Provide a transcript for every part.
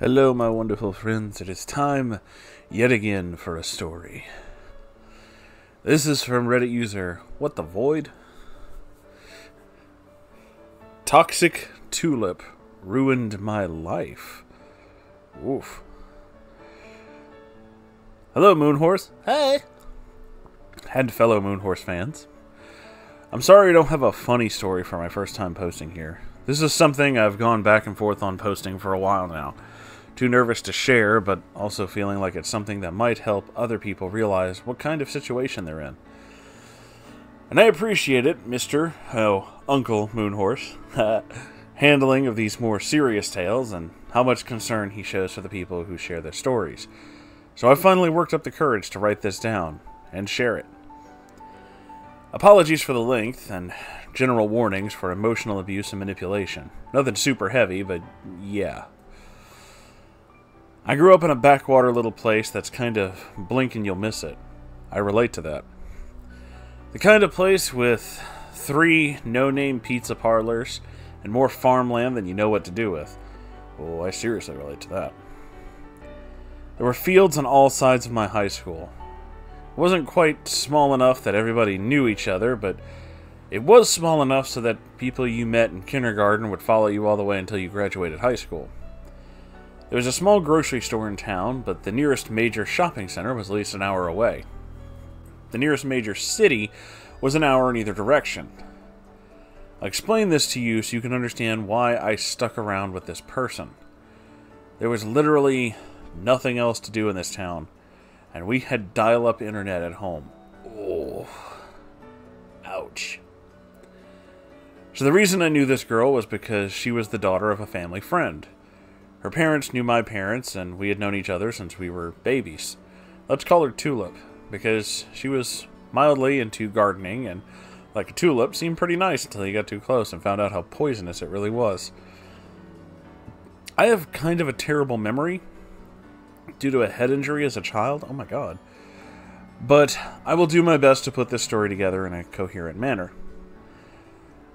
Hello, my wonderful friends. It is time yet again for a story. This is from Reddit user What the Void? Toxic Tulip ruined my life. Oof. Hello, Moonhorse. Hey! And fellow Moonhorse fans. I'm sorry I don't have a funny story for my first time posting here. This is something I've gone back and forth on posting for a while now. Too nervous to share, but also feeling like it's something that might help other people realize what kind of situation they're in. And I appreciate it, Uncle Moonhorse, handling of these more serious tales and how much concern he shows for the people who share their stories. So I finally worked up the courage to write this down and share it. Apologies for the length and general warnings for emotional abuse and manipulation. Nothing super heavy, but yeah. I grew up in a backwater little place that's kind of blink and you'll miss it. I relate to that. The kind of place with 3 no-name pizza parlors and more farmland than you know what to do with. Oh, I seriously relate to that. There were fields on all sides of my high school. It wasn't quite small enough that everybody knew each other, but it was small enough so that people you met in kindergarten would follow you all the way until you graduated high school. There was a small grocery store in town, but the nearest major shopping center was at least an hour away. The nearest major city was an hour in either direction. I'll explain this to you so you can understand why I stuck around with this person. There was literally nothing else to do in this town, and we had dial-up internet at home. Oh, ouch. So the reason I knew this girl was because she was the daughter of a family friend. Her parents knew my parents, and we had known each other since we were babies. Let's call her Tulip, because she was mildly into gardening, and like a tulip, seemed pretty nice until you got too close and found out how poisonous it really was. I have kind of a terrible memory due to a head injury as a child. Oh my god. But I will do my best to put this story together in a coherent manner.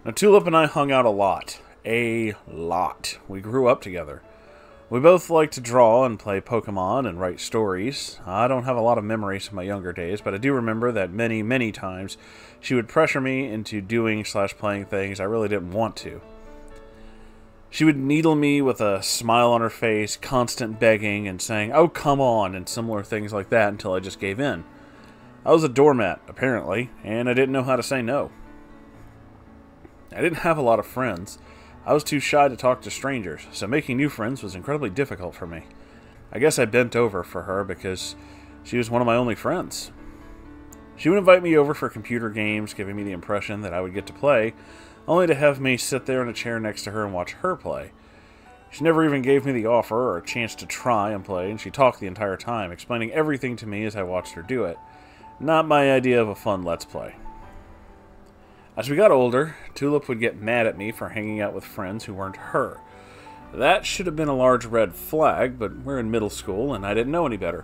Now, Tulip and I hung out a lot. A lot. We grew up together. We both like to draw and play Pokemon and write stories. I don't have a lot of memories from my younger days, but I do remember that many times she would pressure me into doing/playing things I really didn't want to. She would needle me with a smile on her face, constant begging and saying, "Oh, come on," and similar things like that until I just gave in. I was a doormat, apparently, and I didn't know how to say no. I didn't have a lot of friends. I was too shy to talk to strangers, so making new friends was incredibly difficult for me. I guess I bent over for her because she was one of my only friends. She would invite me over for computer games, giving me the impression that I would get to play, only to have me sit there in a chair next to her and watch her play. She never even gave me the offer or a chance to try and play, and she talked the entire time, explaining everything to me as I watched her do it. Not my idea of a fun Let's Play. As we got older, Tulip would get mad at me for hanging out with friends who weren't her. That should have been a large red flag, but we're in middle school and I didn't know any better.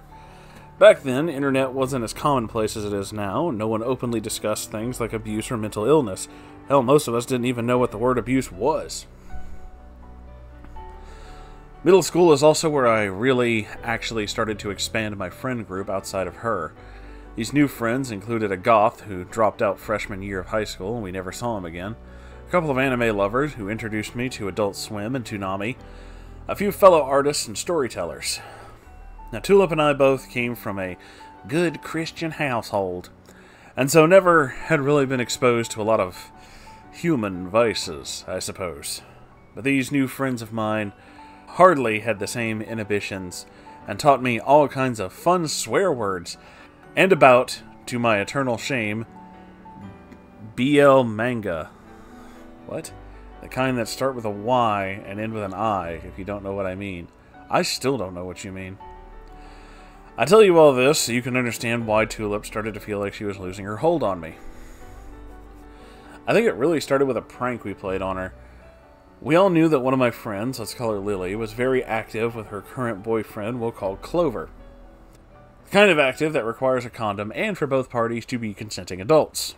Back then, internet wasn't as commonplace as it is now. No one openly discussed things like abuse or mental illness. Hell, most of us didn't even know what the word abuse was. Middle school is also where I really actually started to expand my friend group outside of her. These new friends included a goth who dropped out freshman year of high school and we never saw him again, a couple of anime lovers who introduced me to Adult Swim and Toonami, a few fellow artists and storytellers. Now, Tulip and I both came from a good Christian household, and so never had really been exposed to a lot of human vices, I suppose. But these new friends of mine hardly had the same inhibitions and taught me all kinds of fun swear words and about, to my eternal shame, BL manga. What? The kind that start with a Y and end with an I, if you don't know what I mean. I still don't know what you mean. I tell you all this so you can understand why Tulip started to feel like she was losing her hold on me. I think it really started with a prank we played on her. We all knew that one of my friends, let's call her Lily, was very active with her current boyfriend we'll call Clover. The kind of active that requires a condom and for both parties to be consenting adults.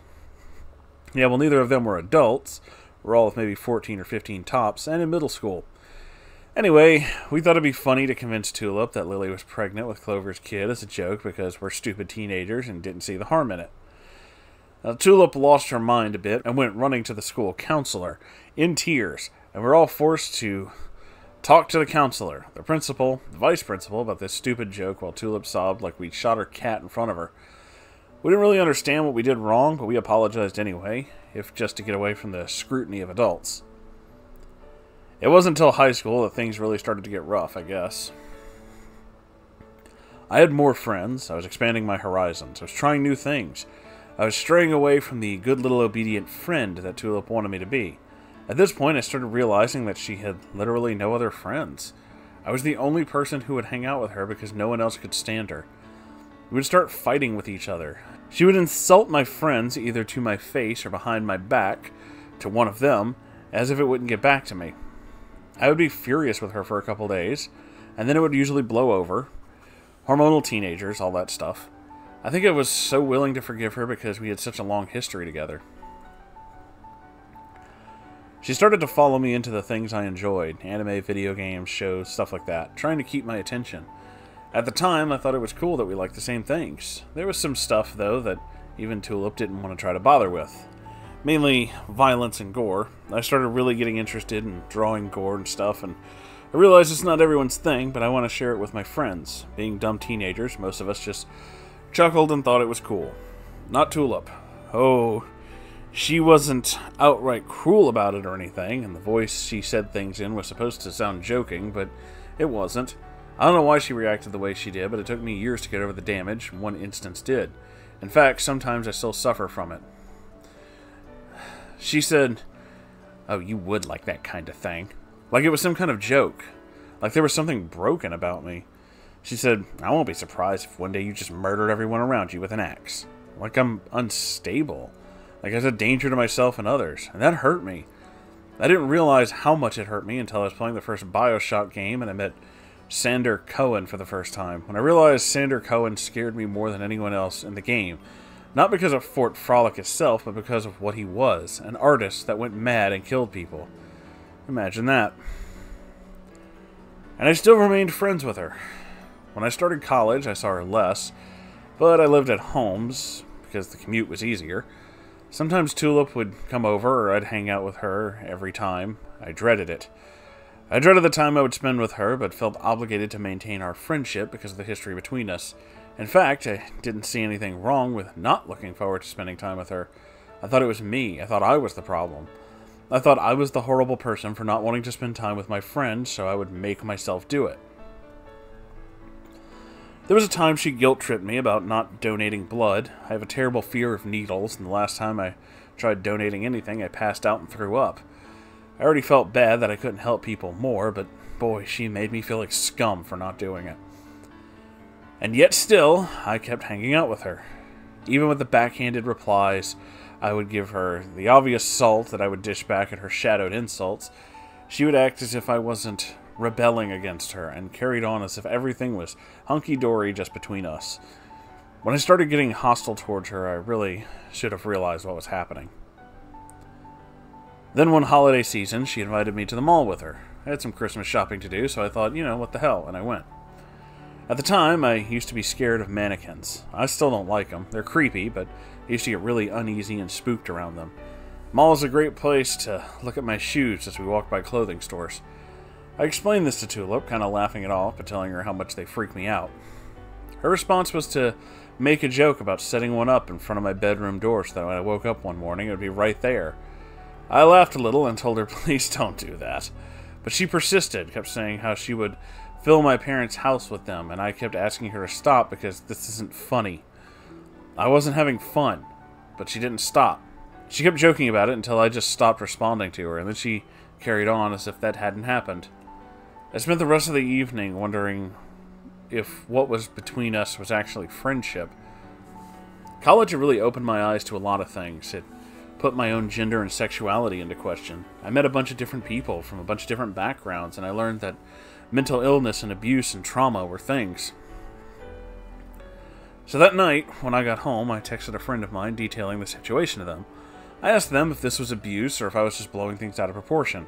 Yeah, well, neither of them were adults. We're all maybe 14 or 15 tops and in middle school. Anyway, we thought it'd be funny to convince Tulip that Lily was pregnant with Clover's kid as a joke because we're stupid teenagers and didn't see the harm in it. Now, Tulip lost her mind a bit and went running to the school counselor in tears, and we're all forced to talk to the counselor, the principal, the vice principal about this stupid joke while Tulip sobbed like we'd shot her cat in front of her. We didn't really understand what we did wrong, but we apologized anyway, if just to get away from the scrutiny of adults. It wasn't until high school that things really started to get rough, I guess. I had more friends, I was expanding my horizons, I was trying new things. I was straying away from the good little obedient friend that Tulip wanted me to be. At this point, I started realizing that she had literally no other friends. I was the only person who would hang out with her because no one else could stand her. We would start fighting with each other. She would insult my friends either to my face or behind my back, to one of them, as if it wouldn't get back to me. I would be furious with her for a couple days, and then it would usually blow over. Hormonal teenagers, all that stuff. I think I was so willing to forgive her because we had such a long history together. She started to follow me into the things I enjoyed, anime, video games, shows, stuff like that, trying to keep my attention. At the time, I thought it was cool that we liked the same things. There was some stuff, though, that even Tulip didn't want to try to bother with. Mainly violence and gore. I started really getting interested in drawing gore and stuff, and I realized it's not everyone's thing, but I want to share it with my friends. Being dumb teenagers, most of us just chuckled and thought it was cool. Not Tulip. Oh, she wasn't outright cruel about it or anything, and the voice she said things in was supposed to sound joking, but it wasn't. I don't know why she reacted the way she did, but it took me years to get over the damage one instance did. In fact, sometimes I still suffer from it. She said, "Oh, you would like that kind of thing." Like it was some kind of joke. Like there was something broken about me. She said, "I won't be surprised if one day you just murdered everyone around you with an axe." Like I'm unstable. Like I was a danger to myself and others. And that hurt me. I didn't realize how much it hurt me until I was playing the first BioShock game and I met Sander Cohen for the first time. When I realized Sander Cohen scared me more than anyone else in the game. Not because of Fort Frolic itself, but because of what he was. An artist that went mad and killed people. Imagine that. And I still remained friends with her. When I started college, I saw her less, but I lived at Holmes because the commute was easier. Sometimes Tulip would come over, or I'd hang out with her every time. I dreaded it. I dreaded the time I would spend with her, but felt obligated to maintain our friendship because of the history between us. In fact, I didn't see anything wrong with not looking forward to spending time with her. I thought it was me. I thought I was the problem. I thought I was the horrible person for not wanting to spend time with my friends, so I would make myself do it. There was a time she guilt-tripped me about not donating blood. I have a terrible fear of needles, and the last time I tried donating anything, I passed out and threw up. I already felt bad that I couldn't help people more, but boy, she made me feel like scum for not doing it. And yet still, I kept hanging out with her. Even with the backhanded replies I would give her, the obvious salt that I would dish back at her shadowed insults, she would act as if I wasn't rebelling against her, and carried on as if everything was hunky-dory just between us. When I started getting hostile towards her, I really should have realized what was happening. Then one holiday season, she invited me to the mall with her. I had some Christmas shopping to do, so I thought, what the hell, and I went. At the time, I used to be scared of mannequins. I still don't like them. They're creepy, but I used to get really uneasy and spooked around them. Mall is a great place to look at my shoes as we walk by clothing stores. I explained this to Tulip, kind of laughing it off, but telling her how much they freak me out. Her response was to make a joke about setting one up in front of my bedroom door so that when I woke up one morning, it would be right there. I laughed a little and told her, please don't do that. But she persisted, kept saying how she would fill my parents' house with them, and I kept asking her to stop because this isn't funny. I wasn't having fun, but she didn't stop. She kept joking about it until I just stopped responding to her, and then she carried on as if that hadn't happened. I spent the rest of the evening wondering if what was between us was actually friendship. College had really opened my eyes to a lot of things. It put my own gender and sexuality into question. I met a bunch of different people from a bunch of different backgrounds, and I learned that mental illness and abuse and trauma were things. So that night, when I got home, I texted a friend of mine detailing the situation to them. I asked them if this was abuse or if I was just blowing things out of proportion.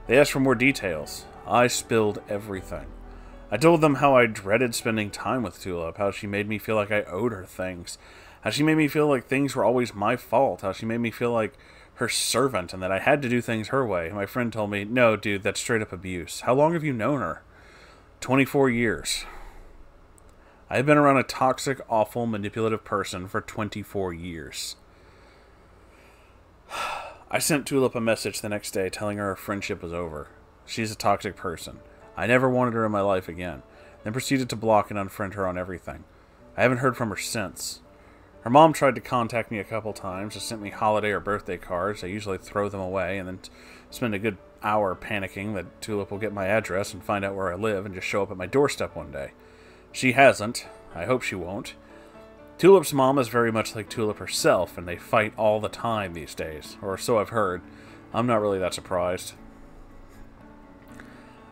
They asked for more details. I spilled everything. I told them how I dreaded spending time with Tulip, how she made me feel like I owed her things, how she made me feel like things were always my fault, how she made me feel like her servant and that I had to do things her way. My friend told me, no, dude, that's straight up abuse. How long have you known her? 24 years. I have been around a toxic, awful, manipulative person for 24 years. I sent Tulip a message the next day telling her our friendship was over. She's a toxic person. I never wanted her in my life again, then proceeded to block and unfriend her on everything. I haven't heard from her since. Her mom tried to contact me a couple times, and sent me holiday or birthday cards. I usually throw them away and then spend a good hour panicking that Tulip will get my address and find out where I live and just show up at my doorstep one day. She hasn't. I hope she won't. Tulip's mom is very much like Tulip herself, and they fight all the time these days, or so I've heard. I'm not really that surprised.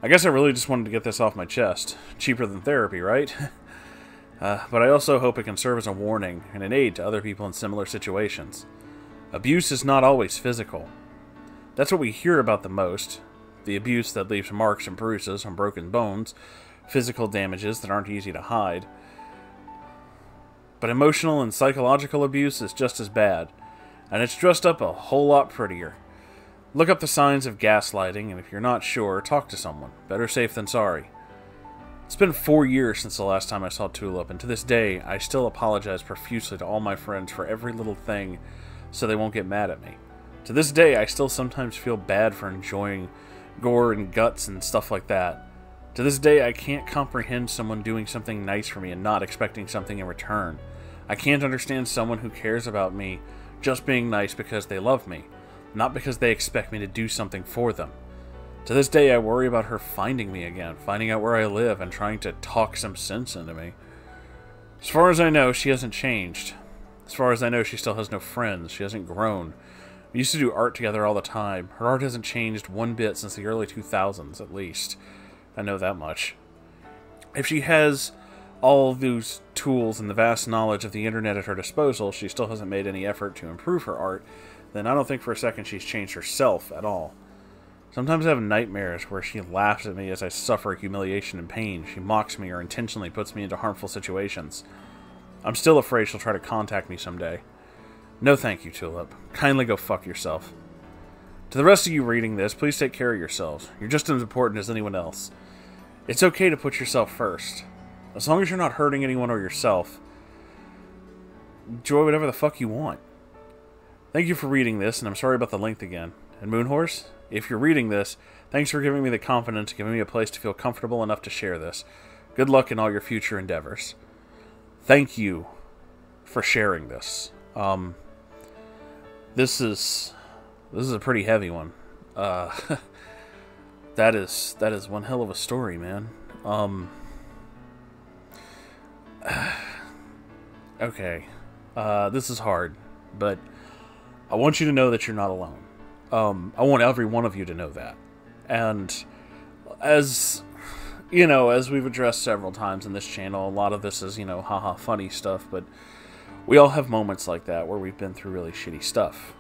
I guess I really just wanted to get this off my chest. Cheaper than therapy, right? But I also hope it can serve as a warning and an aid to other people in similar situations. Abuse is not always physical. That's what we hear about the most. The abuse that leaves marks and bruises on broken bones, physical damages that aren't easy to hide. But emotional and psychological abuse is just as bad, and it's dressed up a whole lot prettier. Look up the signs of gaslighting, and if you're not sure, talk to someone. Better safe than sorry. It's been 4 years since the last time I saw Tulip, and to this day, I still apologize profusely to all my friends for every little thing so they won't get mad at me. To this day, I still sometimes feel bad for enjoying gore and guts and stuff like that. To this day, I can't comprehend someone doing something nice for me and not expecting something in return. I can't understand someone who cares about me just being nice because they love me, not because they expect me to do something for them. To this day, I worry about her finding me again, finding out where I live, and trying to talk some sense into me. As far as I know, she hasn't changed. As far as I know, she still has no friends. She hasn't grown. We used to do art together all the time. Her art hasn't changed one bit since the early 2000s, at least. I know that much. If she has all of those tools and the vast knowledge of the internet at her disposal, she still hasn't made any effort to improve her art, then I don't think for a second she's changed herself at all. Sometimes I have nightmares where she laughs at me as I suffer humiliation and pain. She mocks me or intentionally puts me into harmful situations. I'm still afraid she'll try to contact me someday. No thank you, Tulip. Kindly go fuck yourself. To the rest of you reading this, please take care of yourselves. You're just as important as anyone else. It's okay to put yourself first. As long as you're not hurting anyone or yourself, enjoy whatever the fuck you want. Thank you for reading this, and I'm sorry about the length again. And Moonhorse, if you're reading this, thanks for giving me the confidence, giving me a place to feel comfortable enough to share this. Good luck in all your future endeavors. Thank you for sharing this. This is a pretty heavy one. That is one hell of a story, man. Okay. This is hard, but I want you to know that you're not alone. I want every one of you to know that. And as you know, as we've addressed several times in this channel, a lot of this is, haha, funny stuff, but we all have moments like that where we've been through really shitty stuff.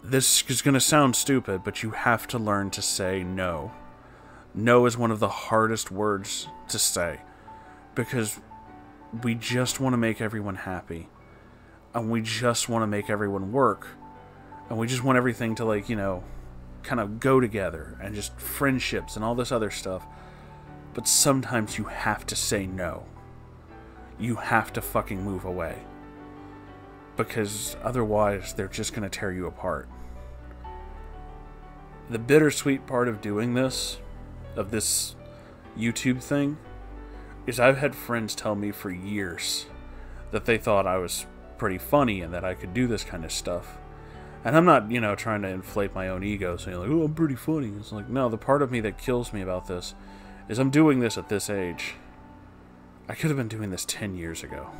This is going to sound stupid, but you have to learn to say no. No is one of the hardest words to say, because we just want to make everyone happy, and we just want to make everyone work, and we just want everything to, kind of go together, and just friendships and all this other stuff. But sometimes you have to say no. You have to fucking move away. Because otherwise, they're just going to tear you apart. The bittersweet part of doing this, of this YouTube thing, is I've had friends tell me for years that they thought I was pretty funny and that I could do this kind of stuff. And I'm not, trying to inflate my own ego, saying like, oh, I'm pretty funny. It's like, no, the part of me that kills me about this is I'm doing this at this age. I could have been doing this 10 years ago.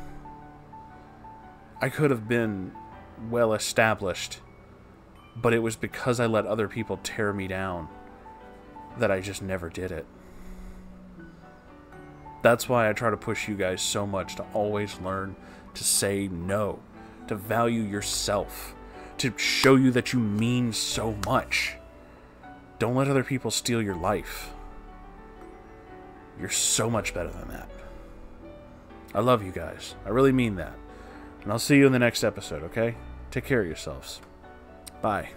I could have been well established, but it was because I let other people tear me down that I just never did it. That's why I try to push you guys so much to always learn to say no, to value yourself, to show you that you mean so much. Don't let other people steal your life. You're so much better than that. I love you guys. I really mean that. And I'll see you in the next episode, okay? Take care of yourselves. Bye.